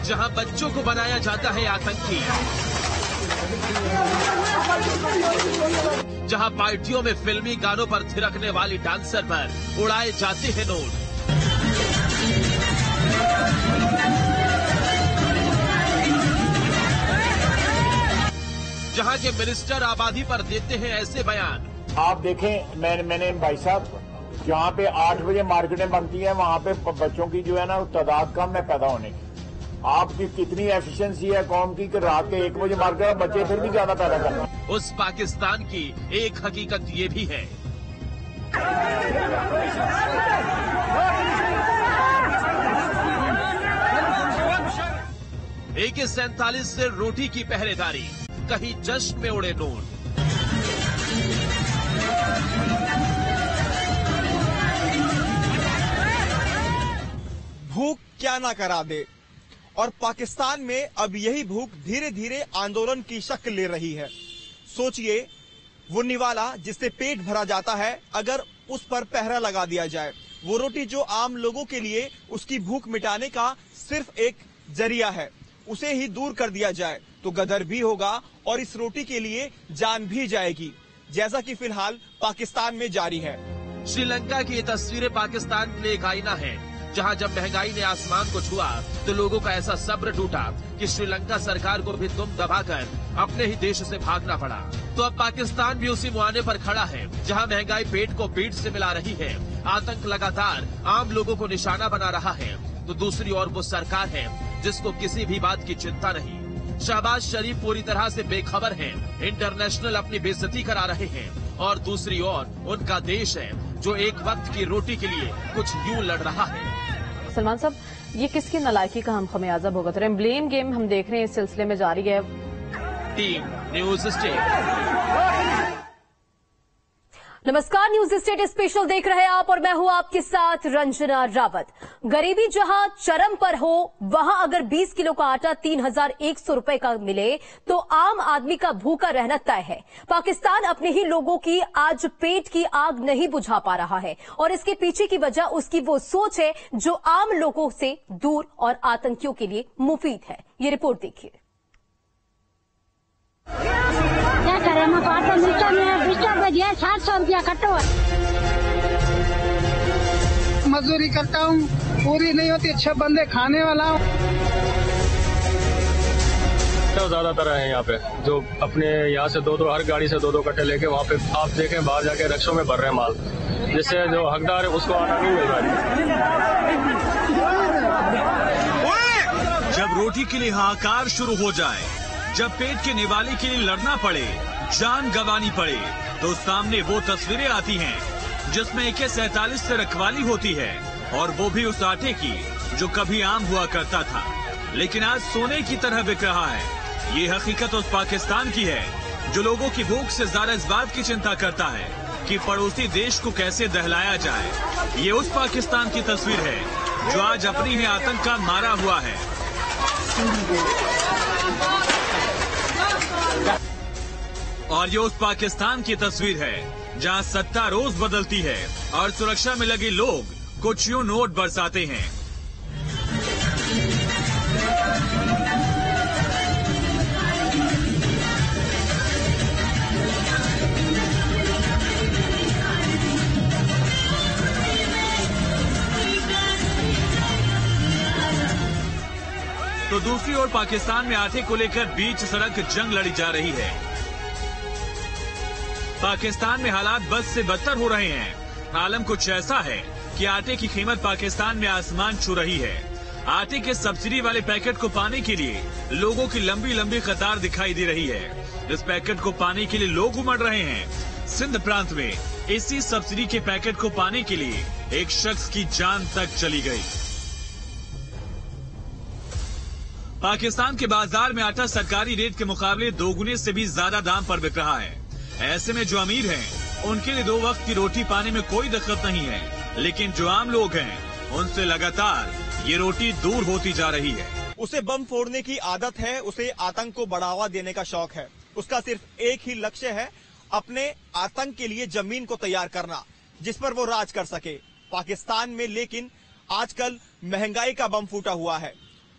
जहां बच्चों को बनाया जाता है आतंकी, जहां पार्टियों में फिल्मी गानों पर थिरकने वाली डांसर पर उड़ाए जाते हैं नोट, जहां के मिनिस्टर आबादी पर देते हैं ऐसे बयान। आप देखें, मैंने भाई साहब, जहाँ पे 8 बजे मार्केटें बनती हैं वहाँ पे बच्चों की जो है ना तादाद कम है पैदा होने की। आपकी कितनी एफिशिएंसी है कौम की कि रात के 1 बजे मार्केट बच्चे फिर भी ज्यादा पैदा करते हैं। उस पाकिस्तान की एक हकीकत ये भी है, AK-47 से रोटी की पहरेदारी, कहीं जश्न में उड़े नोट। भूख क्या ना करा दे, और पाकिस्तान में अब यही भूख धीरे धीरे आंदोलन की शक्ल ले रही है। सोचिए, वो निवाला जिससे पेट भरा जाता है, अगर उस पर पहरा लगा दिया जाए, वो रोटी जो आम लोगों के लिए उसकी भूख मिटाने का सिर्फ एक जरिया है, उसे ही दूर कर दिया जाए तो गदर भी होगा और इस रोटी के लिए जान भी जाएगी, जैसा कि फिलहाल पाकिस्तान में जारी है। श्रीलंका की ये तस्वीरें पाकिस्तान के लिए एक आईना है, जहां जब महंगाई ने आसमान को छुआ तो लोगों का ऐसा सब्र टूटा कि श्रीलंका सरकार को भी दुम दबाकर अपने ही देश से भागना पड़ा। तो अब पाकिस्तान भी उसी मुआने पर खड़ा है, जहां महंगाई पेट को पीठ से मिला रही है, आतंक लगातार आम लोगों को निशाना बना रहा है, तो दूसरी ओर वो सरकार है जिसको किसी भी बात की चिंता नहीं। शहबाज शरीफ पूरी तरह से बेखबर है, इंटरनेशनल अपनी बेइज्जती करा रहे हैं, और दूसरी ओर उनका देश है जो एक वक्त की रोटी के लिए कुछ यूं लड़ रहा है। सलमान साहब, ये किसकी नालायकी का हम खमियाजा भुगत रहे हैं? ब्लेम गेम हम देख रहे हैं इस सिलसिले में जारी है। Team news state. नमस्कार, न्यूज स्टेट स्पेशल देख रहे हैं आप और मैं हूं आपके साथ रंजना रावत। गरीबी जहां चरम पर हो, वहां अगर 20 किलो का आटा 3100 रुपए का मिले तो आम आदमी का भूखा रहना तय है। पाकिस्तान अपने ही लोगों की आज पेट की आग नहीं बुझा पा रहा है, और इसके पीछे की वजह उसकी वो सोच है जो आम लोगों से दूर और आतंकियों के लिए मुफीद है। ये रिपोर्ट देखिए। क्या करें, मैं पाटा नीचे में 700 रुपया कटो। मजदूरी करता हूँ, पूरी नहीं होती, 6 बंदे खाने वाला हूँ। तो ज्यादातर है यहाँ पे जो अपने यहाँ से 2-2 हर गाड़ी से 2-2 कट्टे लेके वहाँ पे आप देखें बाहर जाके रिक्शों में भर रहे हैं माल, जिससे जो हकदार है उसको आना नहीं मिल रहा है। जब रोटी के लिए हाहाकार शुरू हो जाए, जब पेट के निवाले के लिए लड़ना पड़े, जान गंवानी पड़े, तो सामने वो तस्वीरें आती हैं जिसमें AK-47 से रखवाली होती है, और वो भी उस आटे की जो कभी आम हुआ करता था लेकिन आज सोने की तरह बिक रहा है। ये हकीकत उस पाकिस्तान की है जो लोगों की भूख से ज्यादा इस बात की चिंता करता है कि पड़ोसी देश को कैसे दहलाया जाए। ये उस पाकिस्तान की तस्वीर है जो आज अपनी ही आतंक का मारा हुआ है। और ये उस पाकिस्तान की तस्वीर है जहां सत्ता रोज बदलती है और सुरक्षा में लगे लोग कुछ यूं नोट बरसाते हैं। तो दूसरी ओर पाकिस्तान में आटे को लेकर बीच सड़क जंग लड़ी जा रही है। पाकिस्तान में हालात बद से बदतर हो रहे हैं। आलम कुछ ऐसा है कि आटे की कीमत पाकिस्तान में आसमान छू रही है। आटे के सब्सिडी वाले पैकेट को पाने के लिए लोगों की लंबी लंबी कतार दिखाई दे रही है। इस पैकेट को पाने के लिए लोग उमड़ रहे हैं। सिंध प्रांत में इसी सब्सिडी के पैकेट को पाने के लिए एक शख्स की जान तक चली गई। पाकिस्तान के बाजार में आटा सरकारी रेट के मुकाबले 2 गुने से भी ज्यादा दाम पर बिक रहा है। ऐसे में जो अमीर हैं, उनके लिए 2 वक्त की रोटी पाने में कोई दिक्कत नहीं है, लेकिन जो आम लोग हैं, उनसे लगातार ये रोटी दूर होती जा रही है। उसे बम फोड़ने की आदत है, उसे आतंक को बढ़ावा देने का शौक है। उसका सिर्फ एक ही लक्ष्य है, अपने आतंक के लिए जमीन को तैयार करना, जिस पर वो राज कर सके। पाकिस्तान में लेकिन आजकल महंगाई का बम फूटा हुआ है।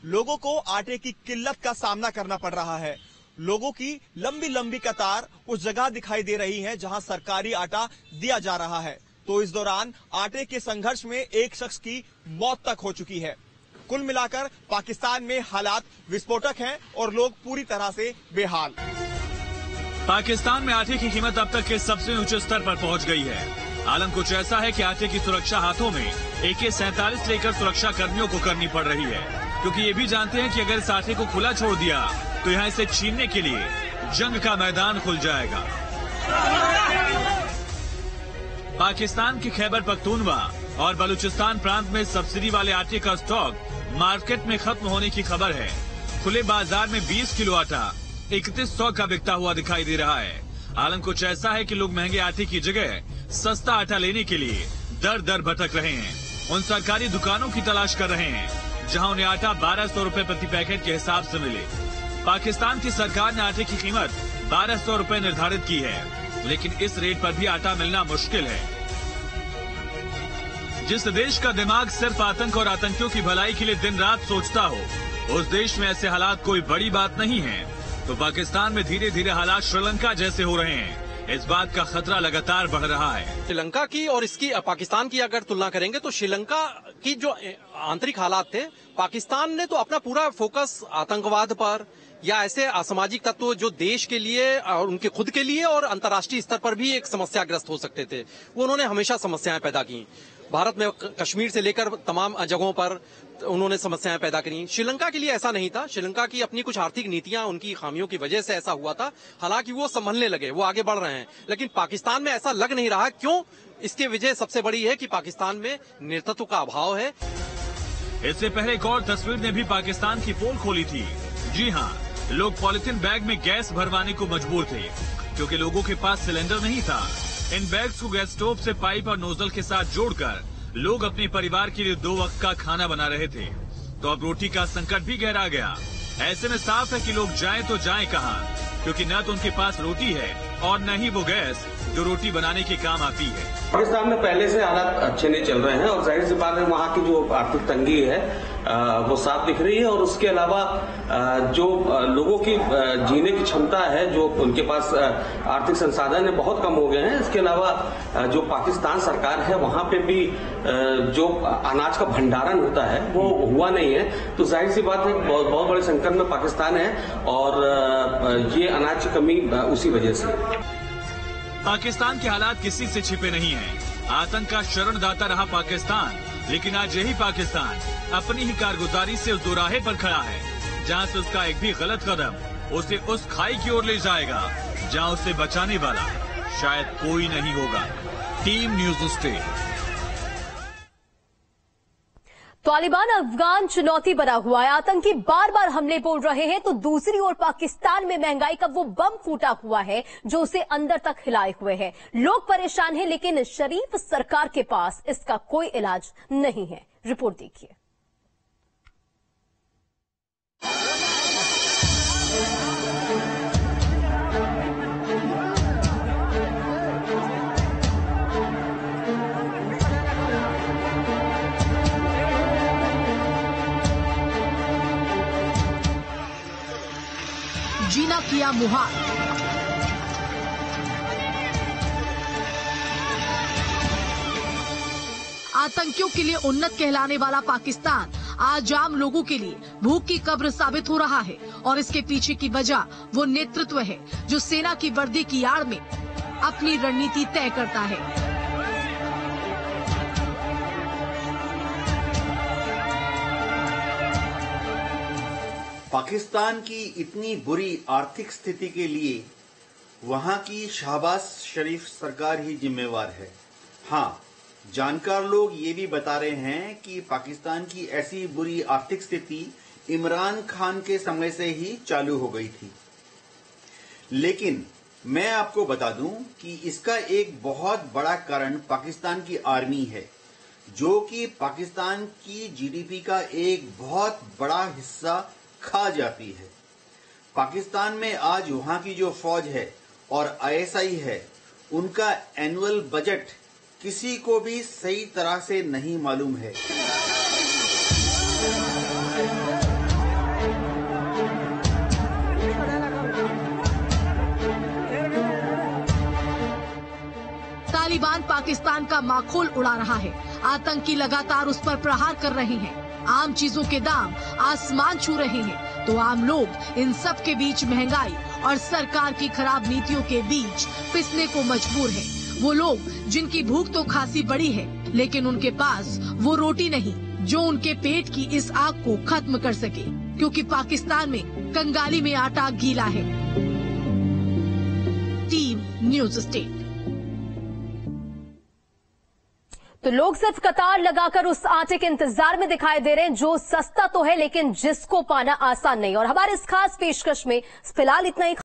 लोगों को आटे की किल्लत का सामना करना पड़ रहा है। लोगों की लंबी लंबी कतार उस जगह दिखाई दे रही है जहां सरकारी आटा दिया जा रहा है। तो इस दौरान आटे के संघर्ष में एक शख्स की मौत तक हो चुकी है। कुल मिलाकर पाकिस्तान में हालात विस्फोटक हैं और लोग पूरी तरह से बेहाल। पाकिस्तान में आटे की कीमत अब तक के सबसे ऊंचे स्तर पर पहुंच गई है। आलम कुछ ऐसा है कि आटे की सुरक्षा हाथों में AK-47 लेकर सुरक्षा कर्मियों को करनी पड़ रही है, क्योंकि ये भी जानते हैं कि अगर इस आटे को खुला छोड़ दिया तो यहाँ इसे छीनने के लिए जंग का मैदान खुल जाएगा। पाकिस्तान के खैबर पख्तूनवा और बलूचिस्तान प्रांत में सब्सिडी वाले आटे का स्टॉक मार्केट में खत्म होने की खबर है। खुले बाजार में 20 किलो आटा 3100 का बिकता हुआ दिखाई दे रहा है। आलम कुछ ऐसा है कि लोग महंगे आटे की जगह सस्ता आटा लेने के लिए दर दर भटक रहे हैं। उन सरकारी दुकानों की तलाश कर रहे हैं जहां उन्हें आटा 1200 रुपए प्रति पैकेट के हिसाब से मिले। पाकिस्तान की सरकार ने आटे की कीमत 1200 रुपए निर्धारित की है, लेकिन इस रेट पर भी आटा मिलना मुश्किल है। जिस देश का दिमाग सिर्फ आतंक और आतंकियों की भलाई के लिए दिन रात सोचता हो, उस देश में ऐसे हालात कोई बड़ी बात नहीं है। तो पाकिस्तान में धीरे धीरे हालात श्रीलंका जैसे हो रहे हैं। इस बात का खतरा लगातार बढ़ रहा है। श्रीलंका की और इसकी पाकिस्तान की अगर तुलना करेंगे तो श्रीलंका की जो आंतरिक हालात थे, पाकिस्तान ने तो अपना पूरा फोकस आतंकवाद पर या ऐसे असामाजिक तत्व जो देश के लिए और उनके खुद के लिए और अंतर्राष्ट्रीय स्तर पर भी एक समस्याग्रस्त हो सकते थे, वो उन्होंने हमेशा समस्याएं पैदा की। भारत में कश्मीर से लेकर तमाम जगहों पर उन्होंने समस्याएं पैदा करी। श्रीलंका के लिए ऐसा नहीं था। श्रीलंका की अपनी कुछ आर्थिक नीतियां, उनकी खामियों की वजह से ऐसा हुआ था। हालांकि वो संभलने लगे, वो आगे बढ़ रहे हैं, लेकिन पाकिस्तान में ऐसा लग नहीं रहा। क्यों? इसकी वजह सबसे बड़ी है कि पाकिस्तान में नेतृत्व का अभाव है। इससे पहले एक और तस्वीर ने भी पाकिस्तान की पोल खोली थी। जी हाँ, लोग पॉलिथीन बैग में गैस भरवाने को मजबूर थे क्योंकि लोगों के पास सिलेंडर नहीं था। इन बैग्स को गैस स्टोव से पाइप और नोजल के साथ जोड़कर लोग अपने परिवार के लिए 2 वक्त का खाना बना रहे थे। तो अब रोटी का संकट भी गहरा गया। ऐसे में साफ है कि लोग जाएं तो जाएं कहां, क्योंकि न तो उनके पास रोटी है और न ही वो गैस जो रोटी बनाने के काम आती है। पाकिस्तान में पहले से हालात अच्छे नहीं चल रहे हैं और जाहिर सी बात है वहाँ की जो आर्थिक तंगी है वो साफ दिख रही है। और उसके अलावा जो लोगों की जीने की क्षमता है, जो उनके पास आर्थिक संसाधन है, बहुत कम हो गए हैं। इसके अलावा जो पाकिस्तान सरकार है वहाँ पे भी जो अनाज का भंडारण होता है वो हुआ नहीं है। तो जाहिर सी बात है बहुत बड़े संकट में पाकिस्तान है और ये अनाज की कमी उसी वजह से। पाकिस्तान के हालात किसी से छिपे नहीं हैं। आतंक का शरणदाता रहा पाकिस्तान, लेकिन आज यही पाकिस्तान अपनी ही कारगुजारी से उस दोराहे पर खड़ा है जहां से उसका एक भी गलत कदम उसे उस खाई की ओर ले जाएगा जहां उसे बचाने वाला शायद कोई नहीं होगा। Team news state. Taliban Afghan चुनौती बना हुआ है। आतंकी बार बार हमले बोल रहे हैं, तो दूसरी ओर पाकिस्तान में महंगाई का वो बम फूटा हुआ है जो उसे अंदर तक हिलाए हुए है। लोग परेशान हैं, लेकिन शरीफ सरकार के पास इसका कोई इलाज नहीं है। रिपोर्ट देखिए। जीना किया मुहाल। आतंकियों के लिए उन्नत कहलाने वाला पाकिस्तान आज आम लोगों के लिए भूख की कब्र साबित हो रहा है और इसके पीछे की वजह वो नेतृत्व है जो सेना की वर्दी की आड़ में अपनी रणनीति तय करता है। पाकिस्तान की इतनी बुरी आर्थिक स्थिति के लिए वहां की शहबाज शरीफ सरकार ही जिम्मेवार है। हाँ, जानकार लोग ये भी बता रहे हैं कि पाकिस्तान की ऐसी बुरी आर्थिक स्थिति इमरान खान के समय से ही चालू हो गई थी। लेकिन मैं आपको बता दूं कि इसका एक बहुत बड़ा कारण पाकिस्तान की आर्मी है, जो कि पाकिस्तान की जीडीपी का एक बहुत बड़ा हिस्सा खा जाती है। पाकिस्तान में आज वहां की जो फौज है और आईएसआई है, उनका एनुअल बजट किसी को भी सही तरह से नहीं मालूम है। तालिबान पाकिस्तान का माखौल उड़ा रहा है। आतंकी लगातार उस पर प्रहार कर रहे हैं। आम चीजों के दाम आसमान छू रहे हैं, तो आम लोग इन सब के बीच महंगाई और सरकार की खराब नीतियों के बीच पिसने को मजबूर है। वो लोग जिनकी भूख तो खासी बड़ी है, लेकिन उनके पास वो रोटी नहीं जो उनके पेट की इस आग को खत्म कर सके, क्योंकि पाकिस्तान में कंगाली में आटा गीला है। Team news state. तो लोग सिर्फ कतार लगाकर उस आटे के इंतजार में दिखाई दे रहे हैं जो सस्ता तो है लेकिन जिसको पाना आसान नहीं। और हमारे इस खास पेशकश में फिलहाल इतना ही।